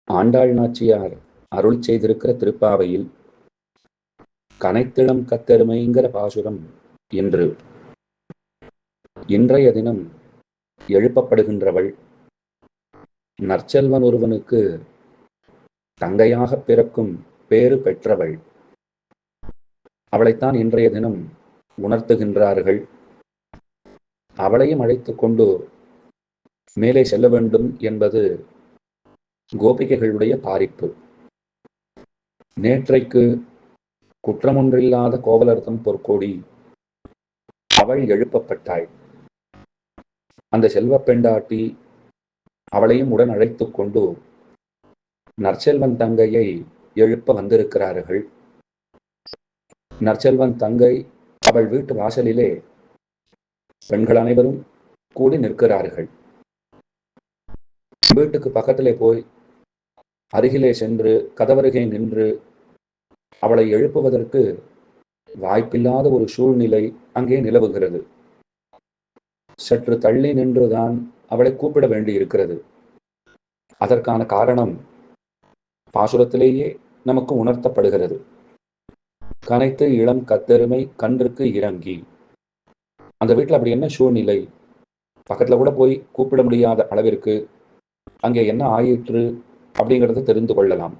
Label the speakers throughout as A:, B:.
A: ஆண்டாள் நாச்சியார் அருள் செய்திருக்கிற திருப்பாவையில் கனைத்திடம் கத்தெருமைங்கிற பாசுரம் என்று இன்றைய தினம் எழுப்பப்படுகின்றவள் நற்செல்வன் ஒருவனுக்கு தங்கையாக பிறக்கும் பேறு பெற்றவள். அவளைத்தான் இன்றைய தினம் உணர்த்துகின்றார்கள். அவளையும் அழைத்து கொண்டு மேலே செல்ல வேண்டும் என்பது கோபிகைகளுடைய பாரிப்பு. நேற்றைக்கு குற்றமொன்றில்லாத கோவலர்தம் பொற்கோடி அவள் எழுப்பப்பட்டாள். அந்த செல்வ பெண்டாட்டி அவளையும் உடன் அழைத்து கொண்டு நற்செல்வன் தங்கையை எழுப்ப வந்திருக்கிறார்கள். நற்செல்வன் தங்கை அவள் வீட்டு வாசலிலே பெண்கள் அனைவரும் கூடி நிற்கிறார்கள். வீட்டுக்கு பக்கத்திலே போய் அருகிலே சென்று கதவருகே நின்று அவளை எழுப்புவதற்கு வாய்ப்பில்லாத ஒரு சூழ்நிலை அங்கே நிலவுகிறது. சற்று தள்ளி நின்றுதான் அவளை கூப்பிட வேண்டி இருக்கிறது. அதற்கான காரணம் பாசுரத்திலேயே நமக்கு உணர்த்தப்படுகிறது. கனைத்து இளம் கத்தெருமை கன்றுக்கு இறங்கி. அந்த வீட்டில் அப்படி என்ன சூழ்நிலை, பக்கத்துல கூட போய் கூப்பிட முடியாத அளவிற்கு அங்கே என்ன ஆயிற்று அப்படிங்கிறத தெரிந்து கொள்ளலாம்.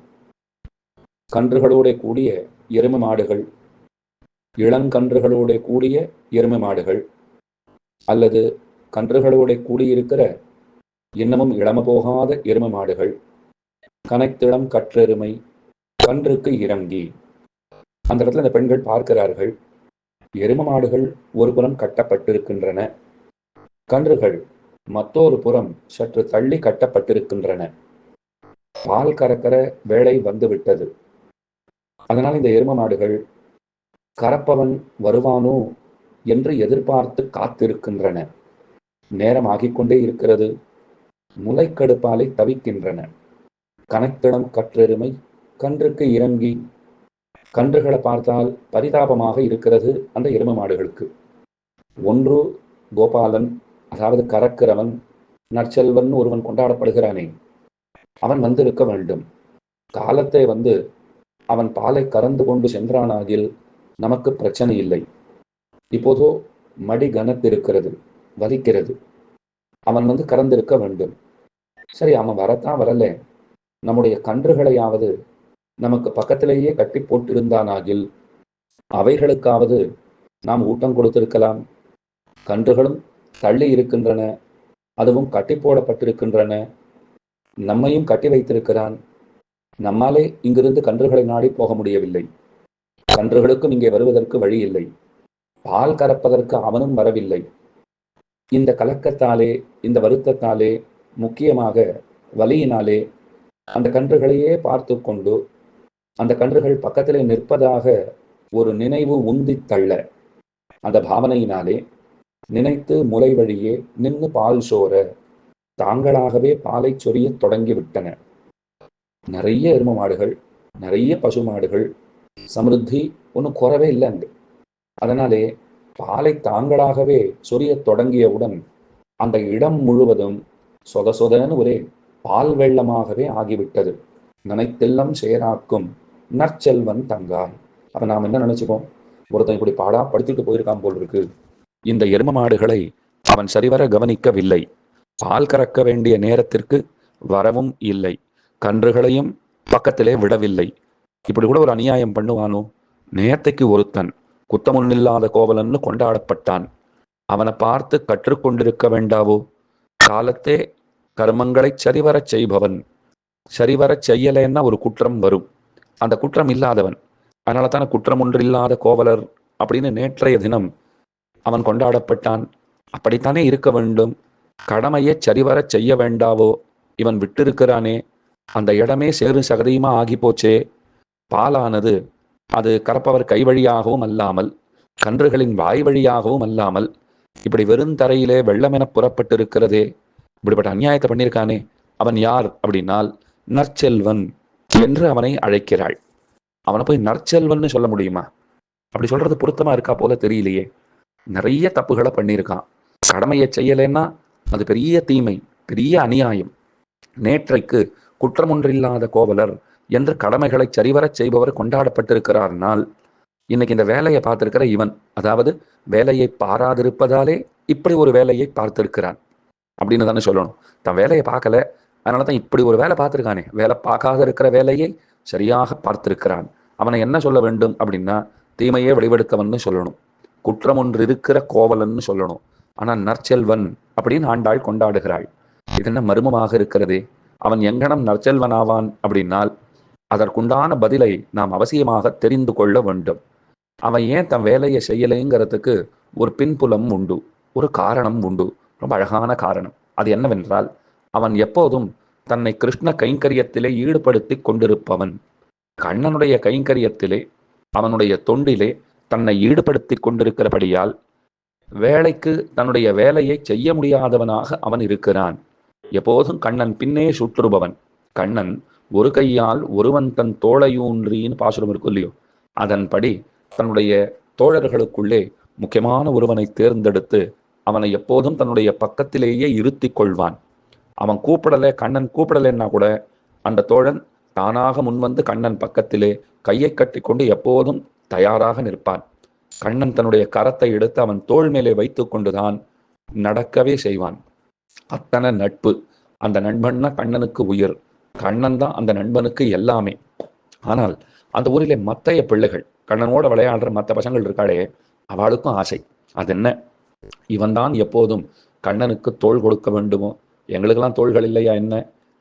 A: கன்றுகளோட கூடிய எருமை மாடுகள், இளங்கன்றுகளோட கூடிய எருமை மாடுகள், அல்லது கன்றுகளோட கூடியிருக்கிற இன்னமும் இளம போகாத எருமை மாடுகள், கனைத்திடம் கற்றெருமை கன்றுக்கு இறங்கி. அந்த இடத்துல இந்த பெண்கள் பார்க்கிறார்கள். எருமை மாடுகள் ஒரு புறம் கட்டப்பட்டிருக்கின்றன, கன்றுகள் மற்றொரு புறம் சற்று தள்ளி கட்டப்பட்டிருக்கின்றன. பால் கறக்கிற வேளை வந்துவிட்டது. அதனால் இந்த எரும மாடுகள் கறப்பவன் வருவானோ என்று எதிர்பார்த்து காத்திருக்கின்றன. நேரம் ஆகிக்கொண்டே இருக்கிறது. முளைக்கடுப்பாலை தவிக்கின்றன. கனைத்திடம் கற்றெருமை கன்றுக்கு இறங்கி. கன்றுகளை பார்த்தால் பரிதாபமாக இருக்கிறது அந்த எரும மாடுகளுக்கு. ஒன்று கோபாலன், அதாவது கறக்கிறவன், நற்செல்வன் ஒருவன் கொண்டாடப்படுகிறானே, அவன் வந்திருக்க வேண்டும். காலத்தை வந்து அவன் பாலை கறந்து கொண்டு சென்றானாகில் நமக்கு பிரச்சனை இல்லை. இப்போதோ மடி கனத்திருக்கிறது, வலிக்கிறது. அவன் வந்து கறந்திருக்க வேண்டும். சரி, அவன் வரத்தான் வரல, நம்முடைய கன்றுகளையாவது நமக்கு பக்கத்திலேயே கட்டி போட்டிருந்தானாகில் அவைகளுக்காவது நாம் ஊட்டம் கொடுத்திருக்கலாம். கன்றுகளும் தள்ளி இருக்கின்றன, அதுவும் கட்டி போடப்பட்டிருக்கின்றன. நம்மையும் கட்டி வைத்திருக்கிறான். நம்மாலே இங்கிருந்து கன்றுகளை நாடி போக முடியவில்லை. கன்றுகளுக்கும் இங்கே வருவதற்கு வழி இல்லை. பால் கறப்பதற்கு அவனும் வரவில்லை. இந்த கலக்கத்தாலே, இந்த வருத்தத்தாலே, முக்கியமாக வலியினாலே அந்த கன்றுகளையே பார்த்து கொண்டு அந்த கன்றுகள் பக்கத்திலே நிற்பதாக ஒரு நினைவு உந்தி தள்ள, அந்த பாவனையினாலே நினைத்து முலை வழியே நின்று பால் சோர தாங்களாகவே பாலை சொரிய தொடங்கி விட்டன. நிறைய எரும மாடுகள், நிறைய பசு மாடுகள், சமிருத்தி ஒன்றும் குறவே இல்லை அங்கு. அதனாலே பாலை தாங்களாகவே சொரிய தொடங்கியவுடன் அந்த இடம் முழுவதும் சொத சொதன்னு ஒரே பால் வெள்ளமாகவே ஆகிவிட்டது. நினைத்தெல்லாம் சேராக்கும் நற்செல்வன் தங்காய். அப்ப நாம் என்ன நினைச்சுக்கோம், ஒருத்தன் இப்படி பாடா படுத்திட்டு போயிருக்கான் போல் இருக்கு. இந்த எரும மாடுகளை அவன் சரிவர கவனிக்கவில்லை. பால் கறக்க வேண்டிய நேரத்திற்கு வரவும் இல்லை. கன்றுகளையும் பக்கத்திலே விடவில்லை. இப்படி கூட ஒரு அநியாயம் பண்ணுவானோ? நேத்தைக்கு ஒருத்தன் குத்தமொன்னில்லாத கோவலன்னு கொண்டாடப்பட்டான். அவனை பார்த்து கற்றுக்கொண்டிருக்க வேண்டாவோ? காலத்தே கர்மங்களை சரிவரச் செய்பவன். சரிவரச் செய்யலைன்னா ஒரு குற்றம் வரும். அந்த குற்றம் இல்லாதவன், அதனால தானே குற்றம் ஒன்றில்லாத கோவலர் அப்படின்னு நேற்றைய தினம் அவன் கொண்டாடப்பட்டான். அப்படித்தானே இருக்க வேண்டும். கடமையை சரிவர செய்ய வேண்டாவோ? இவன் விட்டிருக்கிறானே, அந்த இடமே சேறு சகதியுமா ஆகி போச்சே. பாலானது அது கறப்பவர் கை வழியாகவும் அல்லாமல், கன்றுகளின் வாய் வழியாகவும் அல்லாமல், இப்படி வெறுந்தரையிலே வெள்ளமென புறப்பட்டிருக்கிறதே. இப்படிப்பட்ட அநியாயத்தை பண்ணியிருக்கானே. அவன் யார் அப்படின்னால் நற்செல்வன் என்று அவனை அழைக்கிறாள். அவனை போய் நற்செல்வன்னு சொல்ல முடியுமா? அப்படி சொல்றது பொருத்தமா இருக்கா போல தெரியலையே. நிறைய தப்புகளை பண்ணியிருக்கான். கடமையை செய்யலைன்னா அது பெரிய தீமை, பெரிய அநியாயம். நேற்றைக்கு குற்றமொன்றில்லாத கோவலர் என்று கடமைகளை சரிவரச் செய்பவர் கொண்டாடப்பட்டிருக்கிறார்னால், இன்னைக்கு இந்த வேலையை பார்த்திருக்கிற இவன், அதாவது வேலையை பாராதிருப்பதாலே இப்படி ஒரு வேலையை பார்த்திருக்கிறான் அப்படின்னு தானே சொல்லணும். தன் வேலையை பார்க்கல, அதனால தான் இப்படி ஒரு வேலை பார்த்திருக்கானே, வேலை பார்க்காத இருக்கிற வேலையை சரியாக பார்த்திருக்கிறான். அவனை என்ன சொல்ல வேண்டும் அப்படின்னா, தீமையே வெளிவெடுத்தவன் சொல்லணும், குற்றம் ஒன்று இருக்கிற கோவலன்னு சொல்லணும். ஆனால் நற்செல்வன் அப்படின்னு ஆண்டாள் கொண்டாடுகிறாள். இது என்ன மர்மமாக இருக்கிறதே. அவன் எங்கனம் நற்செல்வன் ஆவான் அப்படின்னால், அதற்குண்டான பதிலை நாம் அவசியமாக தெரிந்து கொள்ள வேண்டும். அவன் ஏன் தன் வேலையை செய்யலைங்கிறதுக்கு ஒரு பின்புலம் உண்டு, ஒரு காரணம் உண்டு, ரொம்ப அழகான காரணம். அது என்னவென்றால், அவன் எப்போதும் தன்னை கிருஷ்ண கைங்கரியத்திலே ஈடுபடுத்தி கொண்டிருப்பவன். கண்ணனுடைய கைங்கரியத்திலே, அவனுடைய தொண்டிலே தன்னை ஈடுபடுத்தி கொண்டிருக்கிறபடியால் வேலைக்கு தன்னுடைய வேலையை செய்ய முடியாதவனாக அவன் இருக்கிறான். எப்போதும் கண்ணன் பின்னே சுற்றுபவன். கண்ணன் ஒரு கையால் ஒருவன் தன் தோளையூன்றின்னு பாசுரம் இருக்கும் இல்லையோ, அதன்படி தன்னுடைய தோழர்களுக்குள்ளே முக்கியமான ஒருவனை தேர்ந்தெடுத்து அவனை எப்போதும் தன்னுடைய பக்கத்திலேயே இருத்தி கொள்வான். அவன் கூப்பிடலை, கண்ணன் கூப்பிடலைன்னா கூட அந்த தோழன் தானாக முன்வந்து கண்ணன் பக்கத்திலே கையை கட்டி கொண்டு எப்போதும் தயாராக நிற்பான். கண்ணன் தன்னுடைய கரத்தை எடுத்து அவன் தோள் மேலே வைத்து கொண்டுதான் நடக்கவே செய்வான். அத்தனை நட்பு. அந்த நண்பன்னா கண்ணனுக்கு உயிர். கண்ணன் தான் அந்த நண்பனுக்கு எல்லாமே. ஆனால் அந்த ஊரிலே மற்றைய பிள்ளைகள், கண்ணனோட விளையாடுற மற்ற பசங்கள் இருக்காளே, அவளுக்கும் ஆசை. அது என்ன, இவன் தான் எப்போதும் கண்ணனுக்கு தோள் கொடுக்க வேண்டுமோ, எங்களுக்கெல்லாம் தோள்கள் இல்லையா என்ன,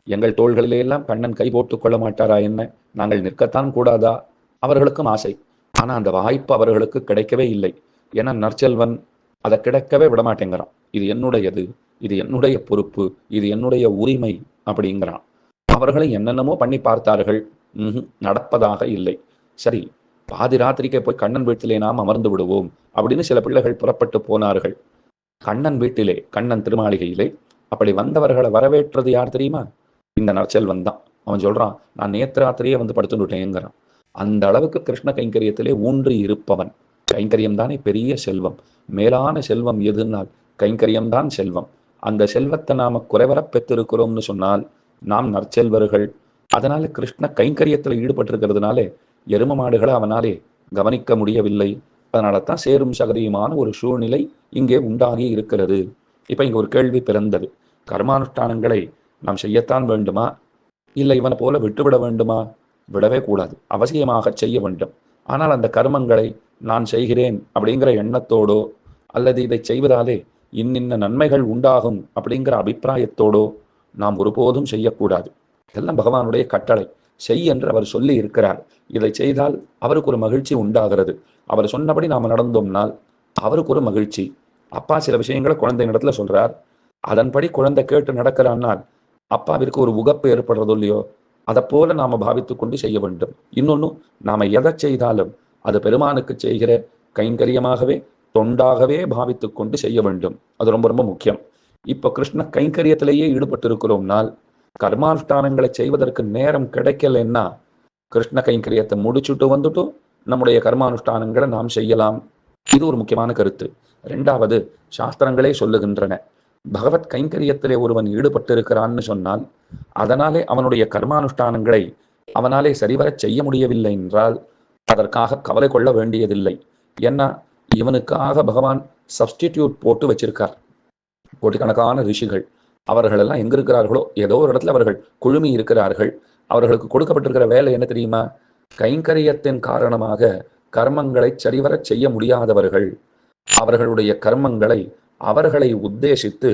A: எங்கள் தோள்களிலே எல்லாம் கண்ணன் கை போட்டு கொள்ள மாட்டாரா என்ன, நாங்கள் நிற்கத்தான் கூடாதா, அவர்களுக்கும் ஆசை. ஆனால் அந்த வாய்ப்பு அவர்களுக்கு கிடைக்கவே இல்லை. ஏன்னா நற்செல்வன் அதை கிடைக்கவே விடமாட்டேங்கிறான். இது என்னுடையது, இது என்னுடைய பொறுப்பு, இது என்னுடைய உரிமை அப்படிங்கிறான். அவர்களை என்னென்னமோ பண்ணி பார்த்தார்கள், நடப்பதாக இல்லை. சரி, பாதி ராத்திரிக்கே போய் கண்ணன் வீட்டிலே நாம் அமர்ந்து விடுவோம் அப்படின்னு சில பிள்ளைகள் புறப்பட்டு போனார்கள். கண்ணன் வீட்டிலே, கண்ணன் திருமாளிகையிலே அப்படி வந்தவர்களை வரவேற்றது யார் தெரியுமா? இந்த நற்செல்வன் தான். அவன் சொல்றான், நான் நேற்று ராத்திரியே வந்து படுத்துட்டேங்கிறான். அந்த அளவுக்கு கிருஷ்ண கைங்கரியத்திலே ஊன்றி இருப்பவன். கைங்கரியம் தானே பெரிய செல்வம். மேலான செல்வம் எதுனால் கைங்கரியம்தான் செல்வம். அந்த செல்வத்தை நாம குறைவர பெற்றிருக்கிறோம்னு சொன்னால் நாம் நற்செல்வர்கள். அதனால கிருஷ்ண கைங்கரியத்தில் ஈடுபட்டிருக்கிறதுனாலே எரும மாடுகளை அவனாலே கவனிக்க முடியவில்லை. அதனால தான் சேரும் சகதியுமான ஒரு சூழ்நிலை இங்கே உண்டாகி இருக்கிறது. இப்ப இங்க ஒரு கேள்வி பிறந்தது. கர்மானுஷ்டானங்களை நாம் செய்யத்தான் வேண்டுமா, இல்லை இவனை போல விட்டுவிட வேண்டுமா? விடவே கூடாது, அவசியமாக செய்ய வேண்டும். ஆனால் அந்த கர்மங்களை நான் செய்கிறேன் அப்படிங்கிற எண்ணத்தோடோ, அல்லது இதை செய்வதாலே இன்னின்ன நன்மைகள் உண்டாகும் அப்படிங்கிற அபிப்பிராயத்தோடோ நாம் ஒருபோதும் செய்யக்கூடாது. இதெல்லாம் பகவானுடைய கட்டளை. செய் என்று அவர் சொல்லி இருக்கிறார். இதை செய்தால் அவருக்கு ஒரு மகிழ்ச்சி உண்டாகிறது. அவர் சொன்னபடி நாம் நடந்தோம்னால் அவருக்கு ஒரு மகிழ்ச்சி. அப்பா சில விஷயங்களை குழந்தைங்களிடத்துல சொல்றார், அதன்படி குழந்தை கேட்டு நடக்கிறான்னால் அப்பாவிற்கு ஒரு உகப்பு ஏற்படுறதோ இல்லையோ, அதை போல நாம பாவித்து கொண்டு செய்ய வேண்டும். இன்னொன்னு, நாம எதை செய்தாலும் அது பெருமானுக்கு செய்கிற கைங்கரியமாகவே, தொண்டாகவே பாவித்து கொண்டு செய்ய வேண்டும். அது ரொம்ப ரொம்ப முக்கியம். இப்ப கிருஷ்ண கைங்கரியத்திலேயே ஈடுபட்டு இருக்கிறோம்னால் கர்மானுஷ்டானங்களை செய்வதற்கு நேரம் கிடைக்கலன்னா கிருஷ்ண கைங்கரியத்தை முடிச்சுட்டு வந்துட்டு நம்முடைய கர்மானுஷ்டானங்களை நாம் செய்யலாம். இது ஒரு முக்கியமான கருத்து. இரண்டாவது, சாஸ்திரங்களே சொல்லுகின்றன, பகவத் கைங்கரியத்திலே ஒருவன் ஈடுபட்டிருக்கிறான்னு சொன்னால் அதனாலே அவனுடைய கர்மானுஷ்டானங்களை அவனாலே சரிவர செய்ய முடியவில்லை என்றால் அதற்காக கவலை கொள்ள வேண்டியதில்லை. ஏன்னா இவனுக்காக பகவான் சப்ஸ்டிடியூட் போட்டு வச்சிருக்கார். கோடிக்கணக்கான ரிஷிகள், அவர்கள் எல்லாம் எங்க இருக்கிறார்களோ ஏதோ ஒரு இடத்துல அவர்கள் குழுமி இருக்கிறார்கள். அவர்களுக்கு கொடுக்கப்பட்டிருக்கிற வேலை என்ன தெரியுமா? கைங்கரியத்தின் காரணமாக கர்மங்களை சரிவர செய்ய முடியாதவர்கள், அவர்களுடைய கர்மங்களை அவர்களை உத்தேசித்து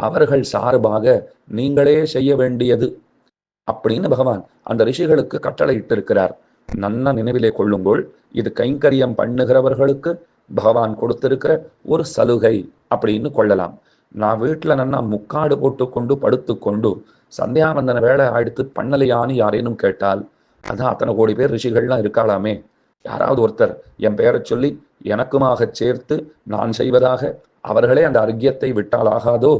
A: அவர்கள் சார்பாக நீங்களே செய்ய வேண்டியது அப்படின்னு பகவான் அந்த ரிஷிகளுக்கு கட்டளை இட்டிருக்கிறார். நன்னா நினைவிலே கொள்ளுங்கள், இது கைங்கரியம் பண்ணுகிறவர்களுக்கு பகவான் கொடுத்திருக்கிற ஒரு சலுகை அப்படின்னு கொள்ளலாம். நான் வீட்டுல நன்னா முக்காடு போட்டு கொண்டு படுத்து கொண்டு சந்தியாவந்தன வேலை ஆயிடுத்து பண்ணலையான்னு யாரேனும் கேட்டால், அதான் அத்தனை கோடி பேர் ரிஷிகள்லாம் இருக்காளாமே, யாராவது ஒருத்தர் என் பெயரை சொல்லி எனக்குமாக சேர்த்து நான் செய்வதாக அவர்களே அந்த அர்க்கியத்தை விட்டால் ஆகாதோ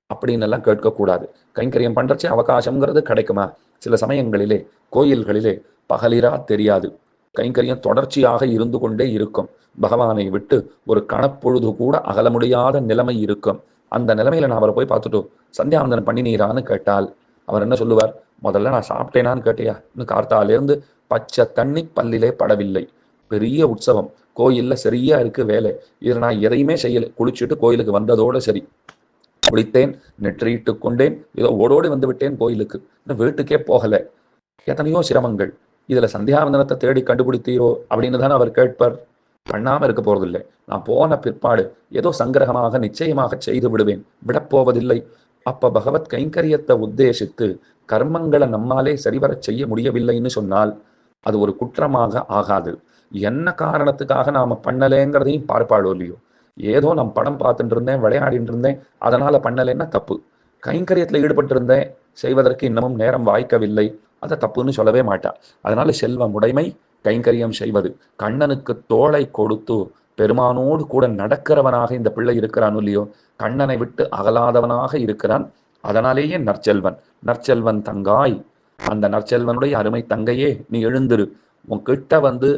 A: அப்படின்னு எல்லாம் கேட்கக்கூடாது. கைங்கரியம் பண்றச்சே அவகாசம்ங்கிறது கிடைக்குமா? சில சமயங்களிலே கோயில்களிலே பகலிரா தெரியாது, கைங்கரியம் தொடர்ச்சியாக இருந்து கொண்டே இருக்கும். பகவானை விட்டு ஒரு கணப்பொழுது கூட அகல முடியாத நிலைமை இருக்கும். அந்த நிலைமையில நான் அவரை போய் பார்த்துட்டு சந்தியாவந்தனம் பண்ணினீரான்னு கேட்டால் அவர் என்ன சொல்லுவார்? முதல்ல நான் சாப்பிட்டேனான்னு கேட்டியா? இன்னும் கார்த்தாலேருந்து பச்சை தண்ணி பல்லிலே படவில்லை. பெரிய உற்சவம். கோயில்ல சரியா இருக்கு வேலை. இதில் நான் எதையுமே செய்யலை. குளிச்சுட்டு கோயிலுக்கு வந்ததோடு சரி. குளித்தேன், நெற்றியிட்டு கொண்டேன், ஏதோ ஓடோடி வந்து விட்டேன் கோயிலுக்கு. இன்னும் வீட்டுக்கே போகலை. எத்தனையோ சிரமங்கள். இதில் சந்தியாவந்தனத்தை தேடி கண்டுபிடித்தீரோ அப்படின்னு தானே அவர் கேட்பார். பண்ணாமல் இருக்க போறதில்லை. நான் போன பிற்பாடு ஏதோ சங்கிரகமாக நிச்சயமாக செய்து விடுவேன், விடப்போவதில்லை. அப்ப பகவத் கைங்கரியத்தை உத்தேசித்து கர்மங்களை நம்மாலே சரிவர செய்ய முடியவில்லைன்னு சொன்னால் அது ஒரு குற்றமாக ஆகாது. என்ன காரணத்துக்காக நாம பண்ணலேங்கிறதையும் பார்ப்பாளோ இல்லையோ. ஏதோ நான் படம் பார்த்துட்டு இருந்தேன், விளையாடிட்டு இருந்தேன், அதனால பண்ணலைன்னா தப்பு. கைங்கரியத்தில் ஈடுபட்டு இருந்தேன், செய்வதற்கு இன்னமும் நேரம் வாய்க்கவில்லை, அதை தப்புன்னு சொல்லவே மாட்டா. அதனால செல்வம் உடைமை, கைங்கரியம் செய்வது. கண்ணனுக்கு தோளை கொடுத்து பெருமானோடு கூட நடக்கிறவனாக இந்த பிள்ளை இருக்கிறான் இல்லையோ, கண்ணனை விட்டு அகலாதவனாக இருக்கிறான். அதனாலேயே நற்செல்வன். நற்செல்வன் தங்காய், அந்த நற்செல்வனுடைய அருமை தங்கையே, நீ எழுந்திரு. உன் கிட்ட வந்து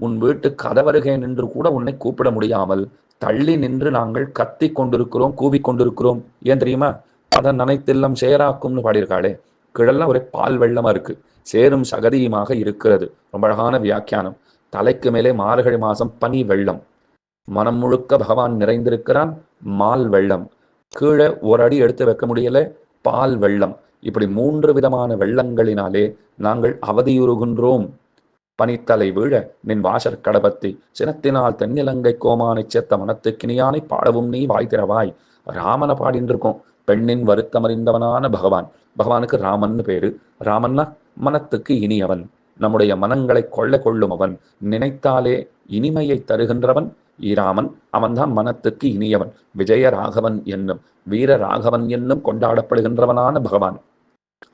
A: உன் வீட்டு கதவருகே நின்று கூட உன்னை கூப்பிட முடியாமல் தள்ளி நின்று நாங்கள் கத்தி கொண்டிருக்கிறோம், கூவி கொண்டிருக்கிறோம். ஏன் தெரியுமா? அதன் நனைத்தில்லம் சேராக்கும்னு பாடியிருக்காளே. கிழல்லாம் ஒரே பால் வெள்ளமா இருக்கு, சேரும் சகதியுமாக இருக்கிறது. ரொம்ப அழகான வியாக்கியானம். தலைக்கு மேலே மார்கழி மாசம் பனி வெள்ளம், மனம் முழுக்க பகவான் நிறைந்திருக்கிறான், மால் வெள்ளம். கீழே ஒரு அடி எடுத்து வைக்க முடியல, பால் வெள்ளம். இப்படி 3 விதமான வெள்ளங்களினாலே நாங்கள் அவதியுறுகின்றோம். பனித்தலை வீழ நின் வாசற் கடபத்தி சினத்தினால் தென்னிலங்கை கோமானை சேர்த்த மனத்துக்கினியானை பாடவும் நீ வாய் திறவாய். ராமனை பாடின்னு இருக்கோம். பெண்ணின் வருத்தமறிந்தவனான பகவான். பகவானுக்கு ராமன்னு பேரு. ராமன்னா மனத்துக்கு இனியவன், நம்முடைய மனங்களை கொள்ளும் அவன், நினைத்தாலே இனிமையை தருகின்றவன் ஈராமன். அவன்தான் மனத்துக்கு இனியவன். விஜய ராகவன் என்னும், வீர ராகவன் என்னும் கொண்டாடப்படுகின்றவனான பகவான்.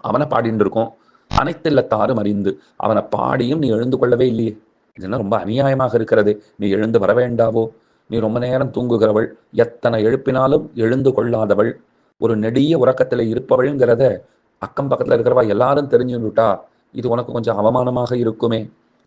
A: அவனை பாடிட்டு இருக்கோம். அனைத்தில்லத்தாரும் அறிந்து அவனை பாடியும் நீ எழுந்து கொள்ளவே இல்லையே. இதெல்லாம் ரொம்ப அநியாயமாக இருக்கிறது. நீ எழுந்து வர வேண்டாவோ? நீ ரொம்ப நேரம் தூங்குகிறவள், எத்தனை எழுப்பினாலும் எழுந்து கொள்ளாதவள், ஒரு நெடிய உறக்கத்தில் இருப்பவள்ங்கிறத அக்கம் பக்கத்தில் இருக்கிறவா எல்லாரும் தெரிஞ்சுட்டா இது உனக்கு கொஞ்சம் அவமானமாக இருக்குமே.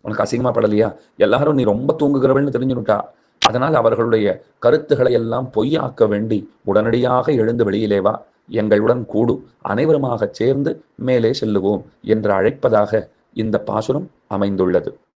A: உனக்கு அசிங்கமா படலையா? எல்லாரும் நீ ரொம்ப தூங்குகிறவள்னு தெரிஞ்சுட்டா. அதனால் அவர்களுடைய கருத்துக்களை எல்லாம் பொய்யாக்க வேண்டி உடனடியாக எழுந்து வெளியிலே வா, எங்களுடன் கூடு, அனைவருமாக சேர்ந்து மேலே செல்லுவோம் என்று அழைப்பதாக இந்த பாசுரம் அமைந்துள்ளது.